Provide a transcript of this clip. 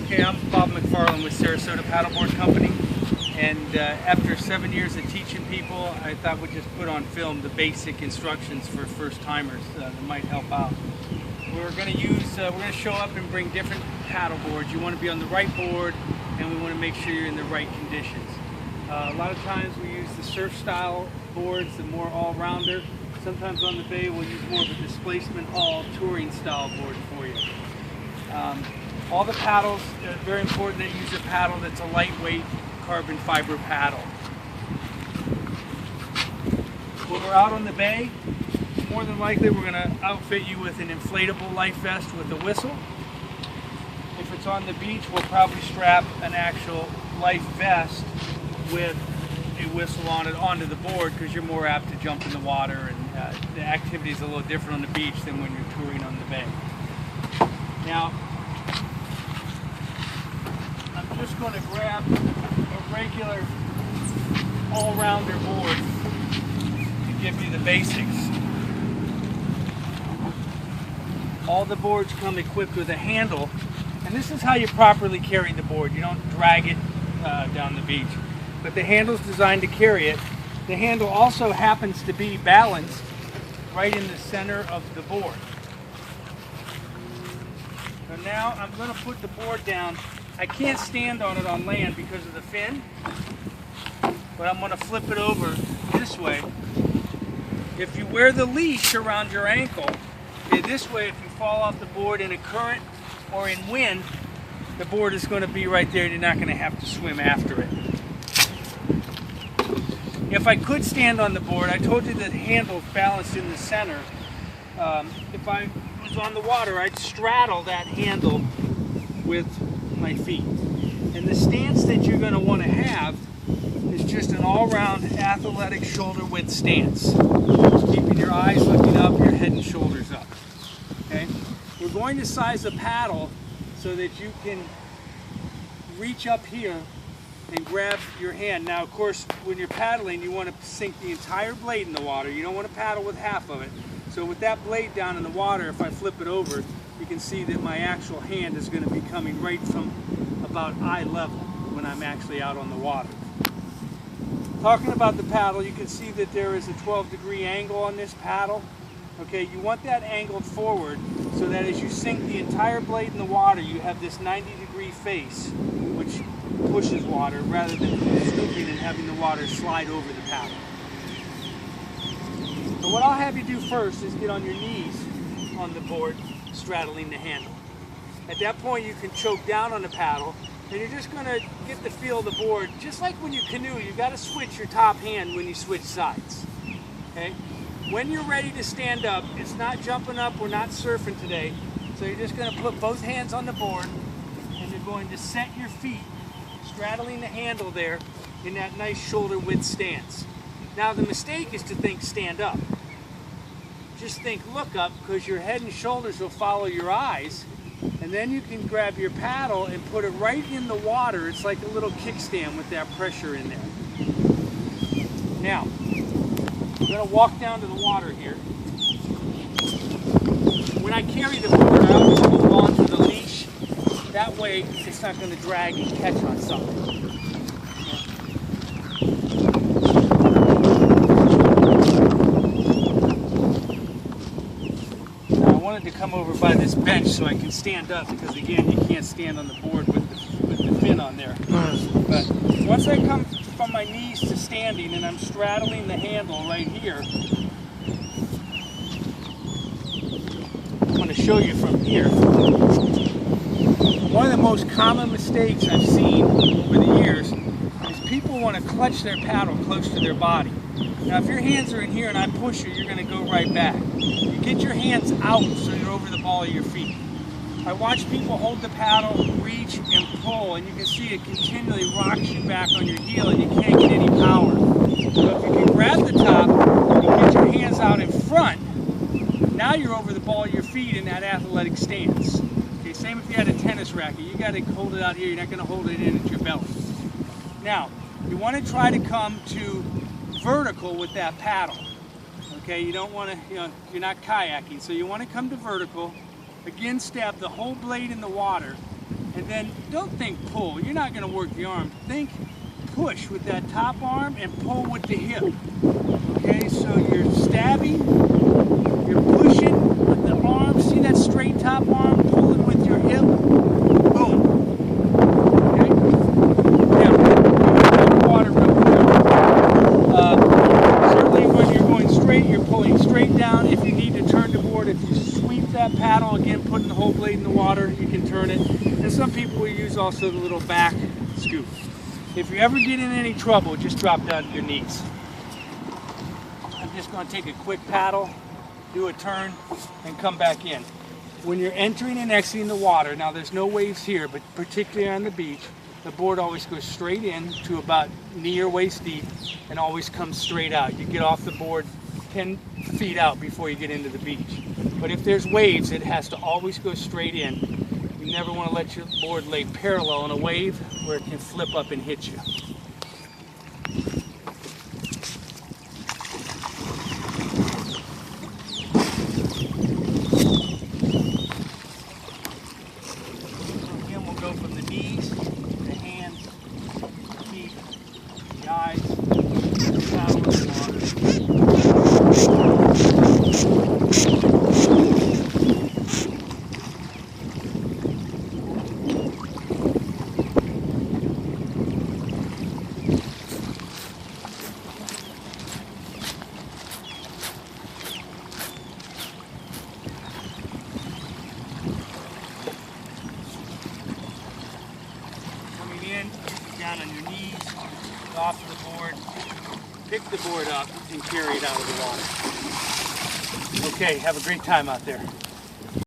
Okay, I'm Bob McFarland with Sarasota Paddleboard Company, and after 7 years of teaching people, I thought we'd just put on film the basic instructions for first-timers that might help out. We're going to show up and bring different paddle boards. You want to be on the right board, and we want to make sure you're in the right conditions. A lot of times we use the surf-style boards, the more all-rounder. Sometimes on the bay we'll use more of a displacement hull touring-style board for you. All the paddles, very important that you use a paddle that's a lightweight carbon fiber paddle. When we're out on the bay, more than likely we're going to outfit you with an inflatable life vest with a whistle. If it's on the beach, we'll probably strap an actual life vest with a whistle on it onto the board because you're more apt to jump in the water, and the activity is a little different on the beach than when you're touring on the bay. Now, I'm just going to grab a regular all-rounder board to give you the basics. All the boards come equipped with a handle, and this is how you properly carry the board. You don't drag it down the beach, but the handle's designed to carry it. The handle also happens to be balanced right in the center of the board. So now I'm going to put the board down. I can't stand on it on land because of the fin, but I'm going to flip it over this way. If you wear the leash around your ankle, this way if you fall off the board in a current or in wind, the board is going to be right there. You're not going to have to swim after it. If I could stand on the board, I told you that the handle's balanced in the center. If I was on the water, I'd straddle that handle with my feet. And the stance that you're going to want to have is just an all-round athletic shoulder width stance. Keeping your eyes looking up, your head and shoulders up. Okay? We're going to size the paddle so that you can reach up here and grab your hand. Now, of course, when you're paddling, you want to sink the entire blade in the water. You don't want to paddle with half of it. So with that blade down in the water, if I flip it over, you can see that my actual hand is going to be coming right from about eye level when I'm actually out on the water. Talking about the paddle, you can see that there is a 12-degree angle on this paddle. Okay, you want that angled forward so that as you sink the entire blade in the water, you have this 90-degree face, which pushes water rather than scooping and having the water slide over the paddle. So what I'll have you do first is get on your knees on the board, straddling the handle. At that point, you can choke down on the paddle, and you're just going to get the feel of the board. Just like when you canoe, you've got to switch your top hand when you switch sides. Okay? When you're ready to stand up, it's not jumping up, we're not surfing today, so you're just going to put both hands on the board, and you're going to set your feet, straddling the handle there in that nice shoulder width stance. Now the mistake is to think stand up. Just think look up, because your head and shoulders will follow your eyes, and then you can grab your paddle and put it right in the water. It's like a little kickstand with that pressure in there. Now, I'm going to walk down to the water here. When I carry the board, I always hold on to the leash. That way, it's not going to drag and catch on something. Now, I wanted to come over by this bench so I can stand up, because again, you can't stand on the board with the fin on there. But once I come from my knees to standing and I'm straddling the handle right here, I'm going to show you from here. One of the most common mistakes I've seen over the years is people want to clutch their paddle close to their body. Now if your hands are in here and I push you, you're going to go right back. You get your hands out so you're over the ball of your feet. I watch people hold the paddle, reach, and pull, and you can see it continually rocks you back on your heel, and you can't get any power. So if you can grab the top and get your hands out in front, now you're over the ball of your feet in that athletic stance. Okay, same if you had a tennis racket. You got to hold it out here. You're not going to hold it in at your belly. Now, you want to try to come to vertical with that paddle. Okay, you don't want to, you're not kayaking, so you want to come to vertical. Again, stab the whole blade in the water, And then don't think pull. You're not going to work the arm. Think push with that top arm and pull with the hip. Okay, so you're stabbing, you're pushing with the arm. See that straight top arm? Pulling with your hip. Boom. Okay? Now, water real quick. Certainly when you're going straight, you're pulling straight down. If you need to turn the board, if you sweep that paddle, again, putting the whole blade in the water, you can turn it. And some people will use also the little back scoop. If you ever get in any trouble, just drop down to your knees. I'm just going to take a quick paddle, do a turn, and come back in. When you're entering and exiting the water, now there's no waves here, but particularly on the beach, the board always goes straight in to about knee or waist deep and always comes straight out. You get off the board 10 feet out before you get into the beach. But if there's waves, it has to always go straight in. You never want to let your board lay parallel on a wave where it can flip up and hit you. Again, we'll go from the knees, the hands, the feet, the eyes, the paddle in the down on your knees, off the board, pick the board up and carry it out of the water. Okay, have a great time out there.